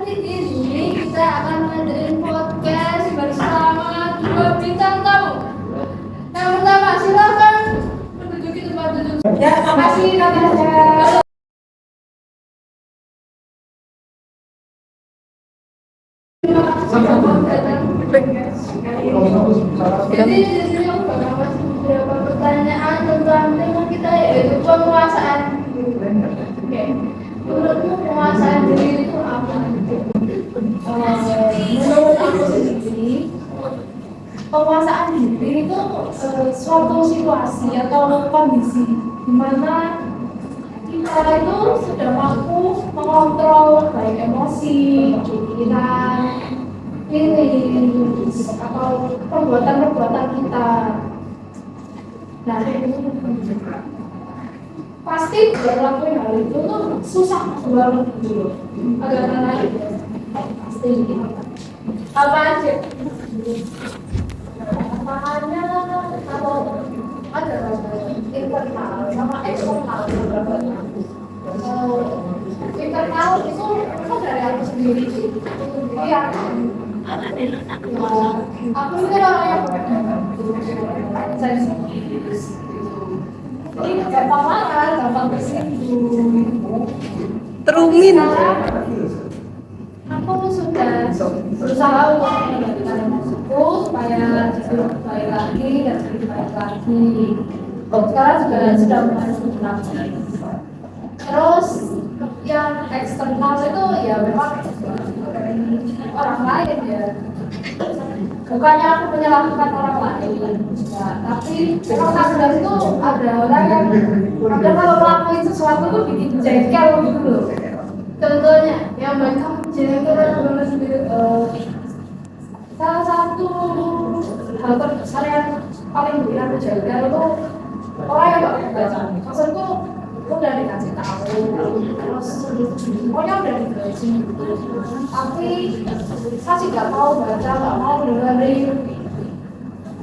ini kita akan mengadakan podcast bersama dua bintang tamu. Yang pertama, silakan menduduki tempat duduk. Ya, makasih Natasha. Jadi di sini aku bakal kasih beberapa pertanyaan tentang tema kita yaitu penguasaan. Oke. Menurutmu penguasaan diri itu apa? Menurut aku sendiri, penguasaan diri itu suatu situasi atau kondisi di mana kita itu sudah mampu mengontrol baik emosi, pikiran, feeling, atau perbuatan-perbuatan kita. Nah, pasti berlakuin hal itu tuh susah banget dulu. Agak menarik ya. Pasti. Apa aja? Apanya atau ada internal sama eksternal. Internal itu dari aku sendiri. Iya. Aku ini orang yang sensitif. Jadi gampang marah, gampang tersinggung. Terumin. Aku sudah berusaha untuk mengendalikan emosiku supaya jadi baik lagi dan lebih baik lagi. Sekarang juga sudah mulai berlaku. Terus yang eksternal itu ya memang orang lain ya. Bukannya aku menyalahkan orang lain, ya, tapi memang sadar itu ada orang yang ada kalau ngelakuin sesuatu tuh bikin jengkel gitu loh. Contohnya yang banyak jengkel adalah salah satu hal terbesar yang paling bikin aku jengkel itu orang yang gak baca. Maksudku udah dikasih tahu, terus pokoknya udah digaji, tapi saya nggak mau baca, nggak mau dengerin.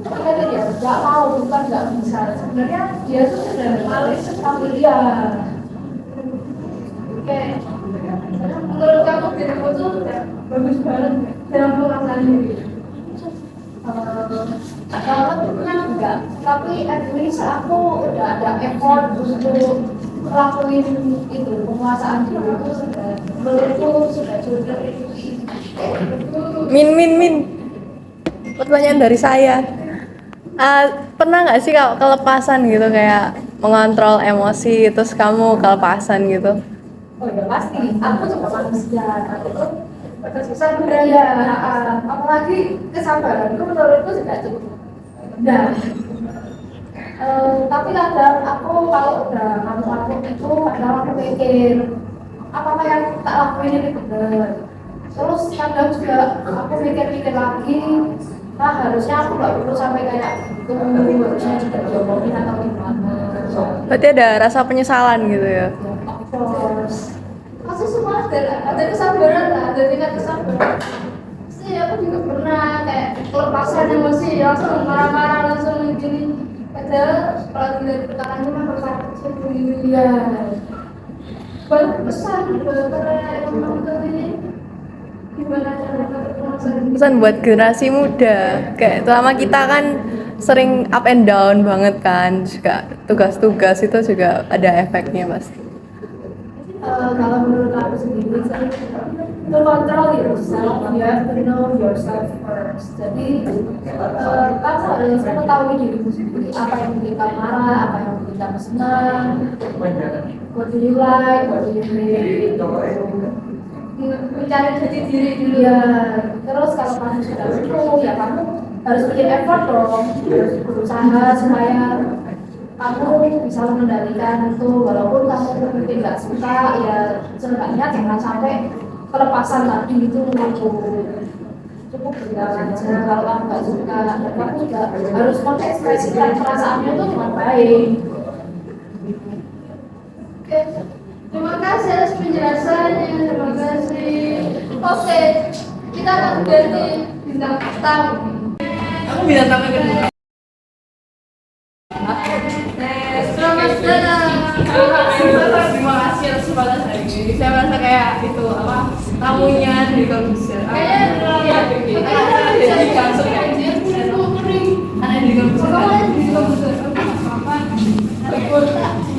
Ternyata dia nggak mau, bukan nggak bisa. Sebenarnya dia tuh sudah malis tapi dia. Oke, menurut kamu dirimu tuh bagus banget dalam penguasaan diri. Bentuknya enggak, tapi at least aku udah ada effort untuk lakuin itu, penguasaan diri itu sudah menurutku sudah cukup. Min. Pertanyaan dari saya. Pernah nggak sih kalau kelepasan gitu kayak mengontrol emosi terus kamu kelepasan gitu? Oh ya pasti, aku juga manusia. Susah budaya, apalagi kesabaran itu menurutku sudah cukup. Nah, tapi kadang aku kalau udah ngamuk-ngamuk itu kadang aku mikir apakah yang tak lakuin ini benar. Terus kadang juga aku mikir-mikir lagi, nah harusnya aku nggak perlu sampai kayak gitu, harusnya juga diomongin atau gimana. Berarti ada rasa penyesalan gitu ya? Of course. Pasti semua ada kesabaran lah, ada tingkat kesabaran. Pasti aku juga pernah kayak kelepasan emosi, langsung marah-marah, langsung gini. Padahal kalau dilihat tekanannya mah perkara kecil begini ya. Banyak pesan karena nonton ini gimana cara berpenguasaan. Pesan buat generasi muda, kayak selama kita kan sering up and down banget kan, juga tugas-tugas itu juga ada efeknya pasti. Kalau menurut aku sendiri sih to control yourself, you have to know yourself first. Jadi kamu harus mengetahui dirimu sendiri, apa yang bikin kamu marah, apa yang bikin kamu senang, what do you like, what do you hate. Mencari jati diri dulu ya. Terus kalau kamu sudah itu ya kamu harus bikin effort dong, harus berusaha supaya kamu bisa mengendalikan itu, walaupun kamu mungkin nggak suka ya seenggaknya jangan sampai kelepasan tadi itu cukup bilang aja kalau kamu nggak suka, dan kamu juga harus mengekspresikan perasaannya itu dengan baik. Oke, terima kasih atas penjelasannya, terima kasih. Oke, kita akan ganti bintang tamu. Aku bintang tamu kedua. Selamat datang. Terima kasih atas kesempatan hari ini. Saya merasa kayak itu tamunya anak dari komputer. Kayaknya Jadi langsung kayak anak dari komputer.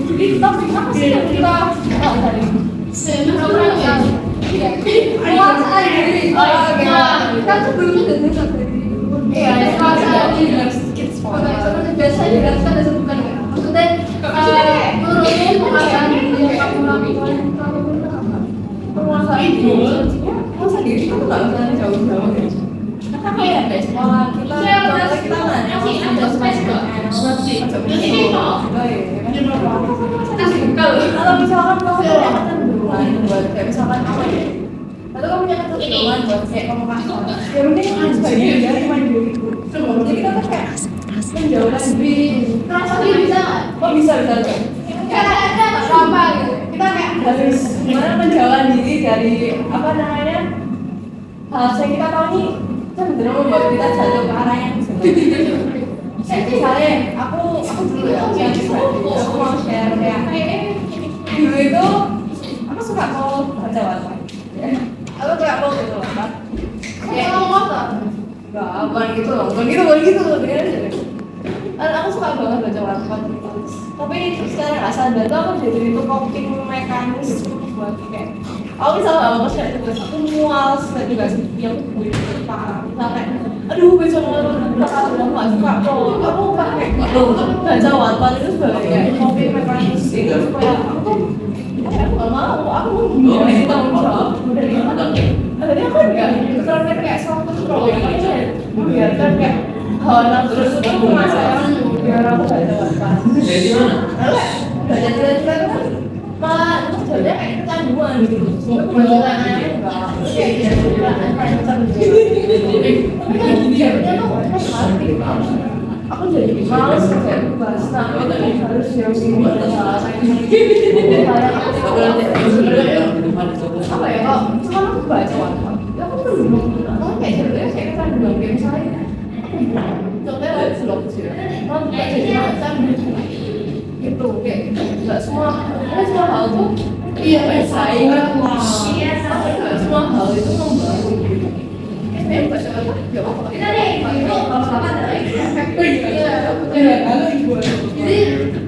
Jadi topik apa sih yang kita penguasaan diri. Kan sebelumnya udah dengar dari penguasaan diri. Seperti biasa juga kita udah sebutkan ya. Maksudnya nurunin penguasaan diri yang kamu lakukan itu apapun itu apa? Penguasaan diri. Penguasaan diri itu nggak usah jauh-jauh ya. Kan kayak ada sekolah kita mana? Kalau misalkan kamu punya kecenderungan buat kayak misalkan apa ya? Atau kamu punya kecenderungan buat kayak kamu kasar. Ya mending sebagai dari mandiri. Jadi kita tuh kayak menjauhkan diri. Terasa diri bisa nggak? Kok bisa kan? Ada apa gitu? Kita kayak Harus gimana menjauhkan diri dari apa namanya? Hal yang kita tahu nih cenderung membuat kita jatuh ke arah yang sebenarnya. Misalnya aku dulu ya, aku mau share kayak dulu itu aku suka mau baca wattpad. Aku suka mau baca wattpad. kayak ngomong apa? Enggak, bukan gitu. Aku suka banget baca wattpad gitu. Tapi secara nggak sadar tuh aku jadi itu coping mekanis buat kayak aku misalnya apa kayak tugas aku mual juga sih yang gue parah sampai aduh besok malam aku nggak suka kok aku pakai baca wattpad itu sebagai coping mekanis itu supaya aku nggak mau aku mau tanggung jawab dari mana jadi aku nggak terlalu kayak self control aku membiarkan kayak hal terus itu masalah biar aku baca wattpad Dari mana? baca cerita kan malah jadi kayak kecanduan gitu penjelasannya enggak kayak penjelasan kayak aku jadi males kayak bahas harus yang apa ya kalau misalkan aku baca wattpad ya aku tuh aku kayak ceritanya kayak kecanduan kayak misalnya contohnya lagi vlog sih nonton jadi macam gitu kayak nggak semua hal tuh bersaing nggak semua hal itu membangun gitu sebenarnya baca wattpad nggak apa-apa Kita deh, itu apa jadi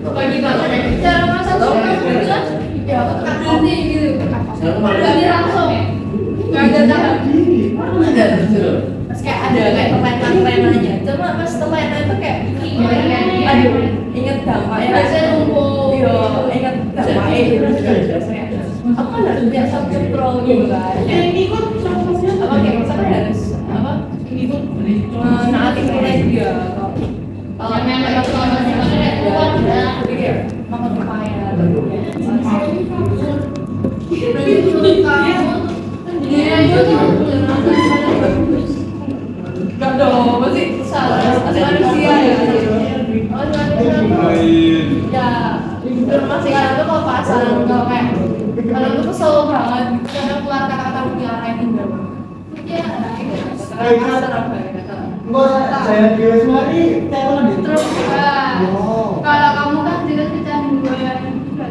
bagi kamu cara masak kamu kan ya berhenti gitu berhenti langsung nggak ada tahap ada terus kayak ada kayak permainan-permainannya cuma pas permainan itu kayak aduh inget dampaknya biasanya numpuk iya inget dampaknya gitu kayak aku kan harus biasa control gitu kan ikut sama maksudnya apa kayak misalkan harus apa ikut naati nilai dia kalau yang ada kayak keluar udah jadi kayak makan upaya kamu sendiri aja tuh enggak dong pasti salah asal manusia ya ya masih kan tuh kalau pasangan kalau kayak kalau itu kesel banget karena keluar kata-kata mutiara yang indah terus kalau kamu kan juga kecanduan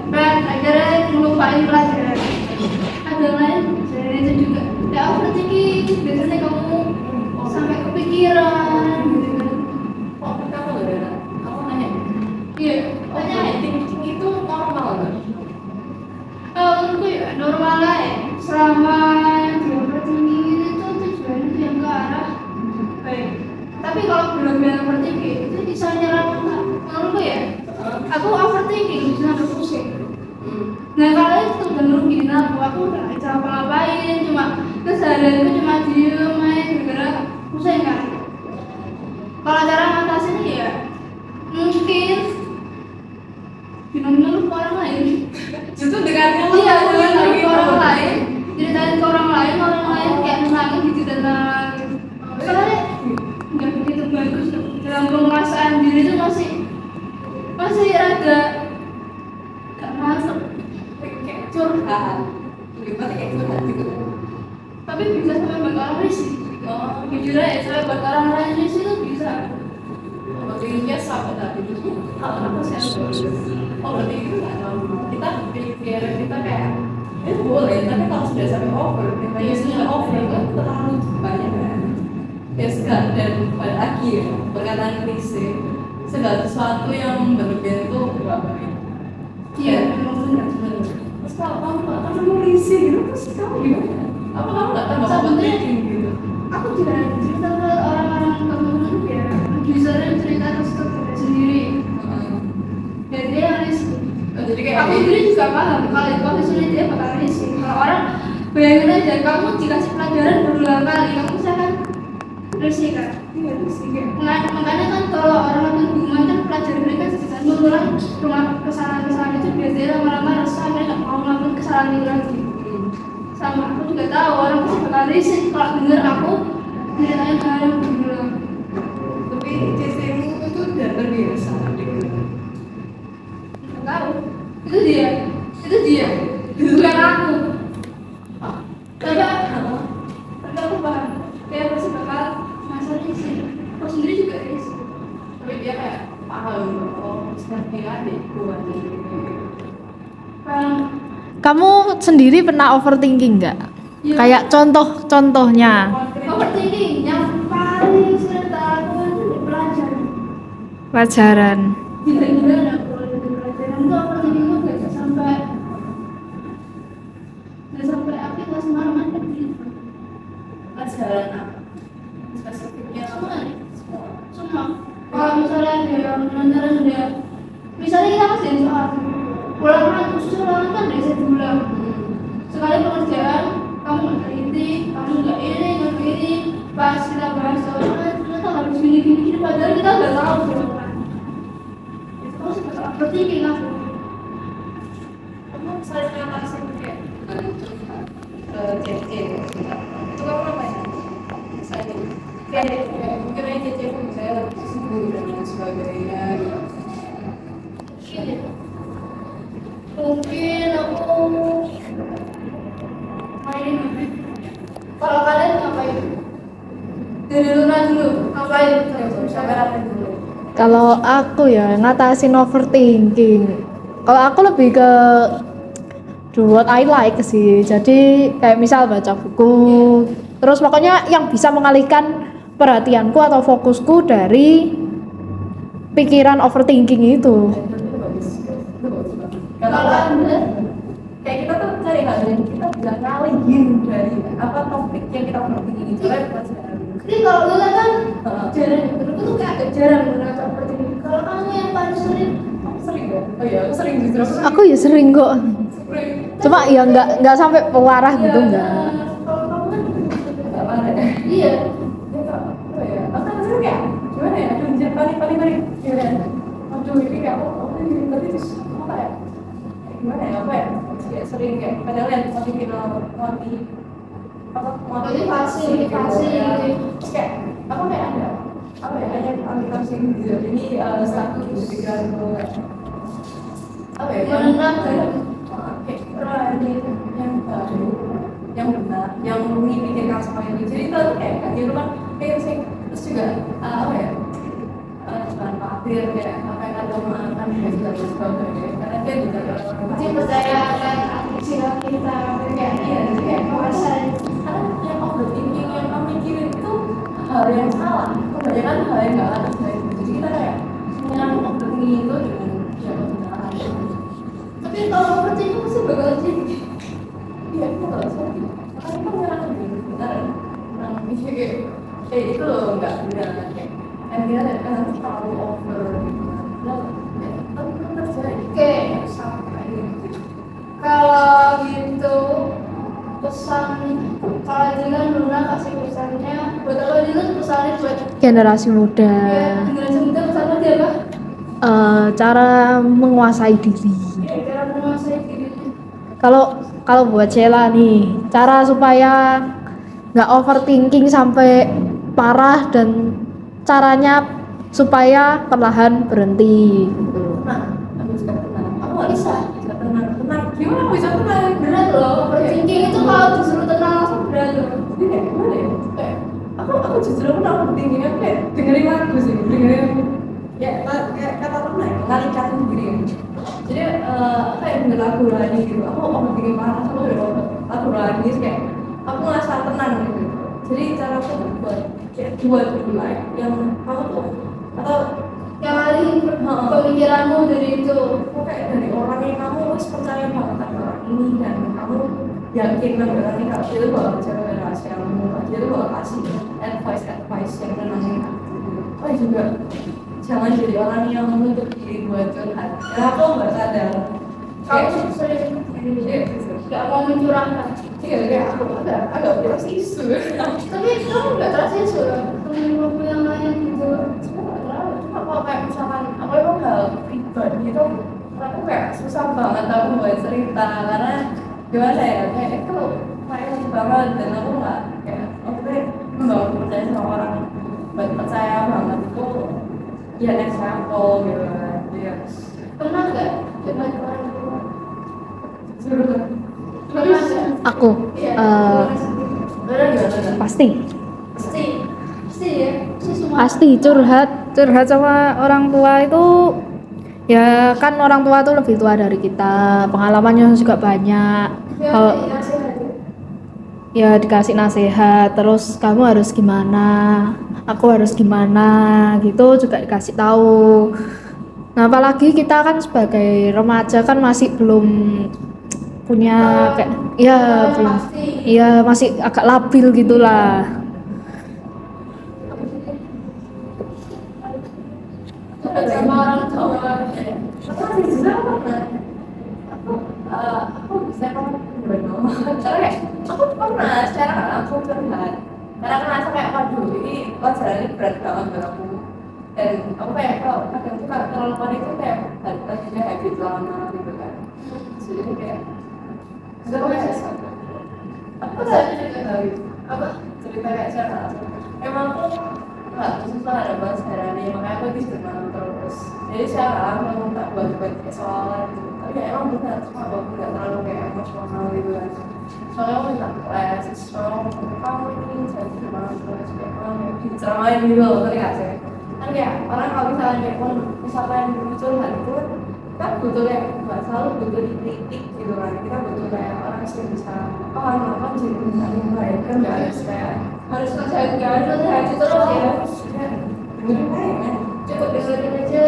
kan akhirnya lupain pelajaran ada lain selain itu juga ya overthinking biasanya kamu sampai kepikiran gitu kan kok kamu nggak ada kamu nanya iya tanya thinking itu normal nggak menurutku ya normal lah ya selama yang di overthinking itu tujuannya itu yang ke arah baik tapi kalau benar-benar overthinking itu bisa nyerang menurutku ya aku overthinking bisa sampai pusing nah kalau itu udah ngerugiin aku udah gak bisa apa-apain cuma keseharianku cuma diem main gara-gara pusing kan kalau cara ngatasinnya ya mungkin minum-minum ke orang lain justru dengan iya dengan ke orang lain ceritain ke orang lain kayak nangis diceritain soalnya nggak begitu bagus dalam penguasaan diri itu masih rada gak masuk kayak curhat gimana kayak curhat gitu tapi bisa sampai buat orang risih jujur aja sampai buat orang lain risih itu bisa dirinya sama tadi apa sih oh berarti itu nggak tahu kita pikir kita kayak itu boleh, tapi kalau sudah sampai over, biasanya over kan terlalu banyak kan. Ya segala dan pada akhir perkataan klise, segala sesuatu yang berlebihan itu nggak baik. Iya, memang benar. Terus kalau kamu klise gitu, terus kamu gimana? Apa kamu nggak tambah overthinking gitu? Aku juga cerita ke orang-orang teman-teman ya, usernya cerita terus ke diri sendiri. Dan dia yang risih. Jadi kayak Aku sendiri juga paham kalau itu waktu dia bakal risih. Kalau orang bayangin aja kamu dikasih pelajaran berulang kali, kamu misalkan risih kan? Iya risih. Makanya kan kalau orang lagi hubungan kan pelajaran mereka dengan mengulang kesalahan-kesalahan itu biasanya lama-lama resah, mereka nggak mau melakukan kesalahan itu lagi. Sama aku juga tahu orang pasti bakal risih kalau denger aku ceritain hal yang berulang. tapi CCmu itu udah terbiasa gitu. Nggak tahu. Itu dia. Bukan aku. Tapi aku paham. Dia pasti bakal masa risih. Aku sendiri juga risih. Tapi dia kayak paham oh seperti adikku gitu. Paham. Kamu sendiri pernah overthinking nggak? Iya. Kayak contohnya Overthinking yang paling sering tak lakukan itu di pelajaran. pelajaran. Gila-gila nggak boleh di pelajaran itu overthinking itu nggak sampai aku kelas malaman gitu. Pelajaran apa? Spesifiknya apa? Semua. Kalau misalnya ada yang benar-benar ada, misalnya kita ngerjain soal, ulangan kan bisa diulang. Sekali pengerjaan, kamu nggak teliti, kamu nggak ini, pas kita bahas soalnya ternyata harus gini, padahal kita nggak tahu jawaban. Itu kan sebetulnya overthinking aku. Kamu sering ngatasin kayak CC itu kamu ngapain? Misalnya kayak mungkin aja CC pun misalnya lagi sibuk dan lain sebagainya gitu. Mungkin aku main HP. Kalau kalian ngapain? Dari Luna dulu, ngapain? Sampai apa dulu? Kalau aku ya ngatasin overthinking. Kalau aku lebih ke do what I like sih. Jadi kayak misal baca buku, terus pokoknya yang bisa mengalihkan perhatianku atau fokusku dari pikiran overthinking itu. Itu bagus banget. Kalau Kalau Anda, kayak kita tuh cari hal yang kita bisa ngalihin dari apa topik yang kita overthinking itu kan pelajaran. ini kalau Luna kan jarang, menurutku tuh kayak agak jarang merasa overthinking. Kalau kamu yang paling sering, Aku sering ya? Oh iya, aku sering justru. Aku ya sering kok. Sering. Cuma ya nggak sampai parah gitu enggak. Kalau kamu kan Gak marah ya? iya. Ya kak, apa ya? Aku kan sering kayak gimana ya? Aduh, jangan panik. Gimana? Aduh, ini kayak ini tapi terus apa ya? Gimana ya? Apa ya? Kayak sering kayak padahal yang Motivasi. Terus kayak apa kayak ada apa ya? Hanya aplikasi gitu. Ini satu pikiran apa ya? Kayak yang baru yang benar, yang memikirkan semuanya itu. Jadi itu kayak di rumah kayak sing terus juga apa ya? Jangan khawatir kayak apa yang ada makan dan sebagainya. Karena dia juga Pasti percaya akan sila kita kayak iya, jadi kayak kawasan. karena yang overthinking yang kamu mikirin itu hal yang salah. Kebanyakan hal yang nggak ada baik. Jadi kita kayak menyerang overthinking itu dengan siapa benar. Tapi kalau overthinking pasti bakal jadi. Iya, itu nggak salah. Karena itu menyerang dengan benar. Nah, mikir kayak itu loh nggak benar kayak. Dia kan terlalu over gitu. Tapi kan terjadi. Oke, Sampai gitu. kalau gitu pesan kalau Dilan Luna kasih pesannya buat apa Dilan pesannya buat Generasi muda. generasi muda pesannya dia apa? Cara menguasai diri. Cara menguasai diri. Kalau buat Sheila nih, cara supaya nggak overthinking sampai parah dan caranya supaya perlahan berhenti. Tenang, aku juga tenang. Aku nggak Bisa. tenang. Gimana aku bisa tenang? Berat loh, overthinking itu kalau disuruh tenang langsung berat loh. Jadi kayak gimana ya? Kayak aku justru pernah overthinking aku kayak dengerin lagu sih, dengerin ya kayak kata pernah ya mengalihkan diri ya. Jadi kayak buat lagu lagi gitu, aku bikin panas, aku udah lagu lagi kayak aku ngerasa tenang gitu. Jadi cara aku tuh buat kayak buat like yang kamu tuh atau yang kali pemikiranmu dari itu. aku kayak dari orang yang kamu harus percaya banget sama orang ini dan kamu yakin dengan orang ini kalau dia tuh bakal jaga rahasiamu, dia tuh bakal kasih advice yang menenangin kamu. Oh juga jangan jadi orang yang menutup diri buat curhat. Ya aku nggak sadar. Kamu sering nggak mau mencurahkan. Iya kayak aku agak beras isu. Tapi kamu nggak terasa isu temen-temenmu yang lain gitu. Cuma kalau kayak misalkan aku emang hal pribadi gitu, aku kayak susah banget aku buat cerita karena gimana ya kayak itu privacy banget dan aku nggak kayak maksudnya membangun percaya sama orang buat percaya banget itu ya next level gitu kan. Jadi Pernah nggak coba orang tua? suruh Pernah nggak? Aku Iya. bener gimana? pasti Pasti ya. Pasti semua. pasti curhat sama orang tua itu, ya kan orang tua tuh lebih tua dari kita, pengalamannya juga banyak. Ya, Kalau nasihat. ya dikasih nasihat, terus kamu harus gimana, aku harus gimana gitu juga dikasih tahu. Nah apalagi kita kan sebagai remaja kan masih belum punya kayak ya belum, Pasti. ya masih agak labil gitulah. Sama orang tua. Aku masih juga pernah aku bisa kamu karena kayak aku pernah secara nggak langsung curhat karena aku ngerasa kayak waduh ini pelajaran ini berat banget buat aku dan aku kayak kalau kadang tuh kalau terlalu panik itu kayak tadinya habit lama gitu kan jadi kayak aku kayak aku cerita Apa? cerita kayak secara nggak langsung emang aku nggak susah ada bahasa ini makanya aku disuruh terus jadi secara nggak langsung tak buat kayak soalan gitu tapi ya emang benar cuma aku nggak terlalu kayak emosional gitu kan soalnya aku minta les strong kamu ini jadi gimana terus kayak kamu diceramain gitu loh ngerti nggak sih kan kayak orang kalau misalnya kayak misalkan curhat itu kita butuh kayak nggak selalu butuh dikritik gitu kan kita butuh kayak orang yang bisa paham apa sih bisa dimulai kan nggak harus kayak Harus nasihat terus ya. dengerin aja kan Cukup dengerin aja.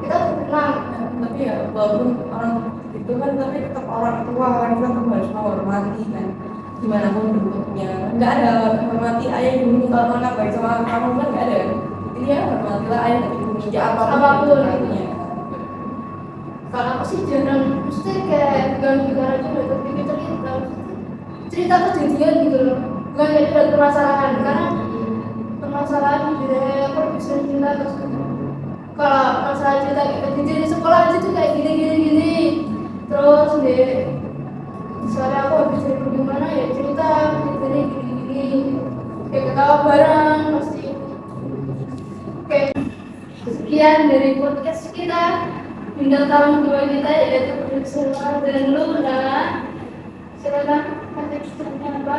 Kita tenang. tapi ya walaupun orang itu kan tapi tetap orang tua kan kita tetap harus menghormati kan gimana pun bentuknya nggak ada hormati ayah ibu kalau anak baik sama kamu kan nggak ada ini ya hormatilah ayah dan ibu ya apapun bentuknya. Kalau aku sih jarang, mesti kayak bicara juga, tapi cerita kejadian gitu loh, bukan kayak permasalahan karena permasalahan di aku bisa cerita terus. Kalau masalah cerita kayak kejadian di sekolah aja tuh kayak gini, terus deh soalnya aku habis dari gimana ya cerita gini, kayak ketawa bareng pasti. Oke, sekian dari podcast kita. Bintang tamu dua kita yaitu Produser dan Luna. Silakan kasih pesannya apa?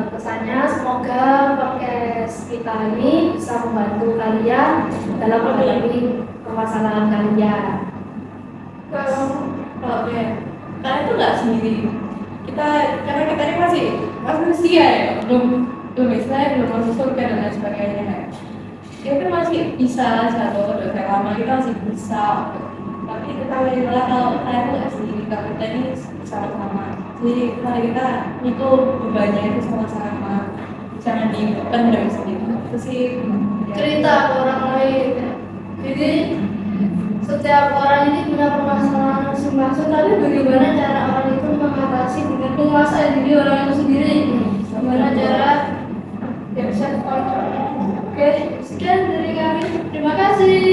Pesannya semoga podcast kita ini bisa membantu kalian dalam menghadapi permasalahan kalian. Kalau kayak karena itu nggak sendiri kita karena kita ini masih manusia ya belum istilahnya belum masuk surga dan lain sebagainya ya. Kita masih bisa satu udah kayak lama kita masih bisa tapi kita lihatlah kalau kalian tuh nggak sendiri kalau kita ini sama-sama jadi kita itu bebannya itu sama-sama jangan dipendam sendiri itu sih Cerita ke orang lain. Jadi setiap orang ini punya permasalahan masing-masing, tapi bagaimana cara orang itu mengatasi dengan menguasai diri orang itu sendiri. Bagaimana cara dia bisa kontrol. Oke, sekian dari kami. Terima kasih.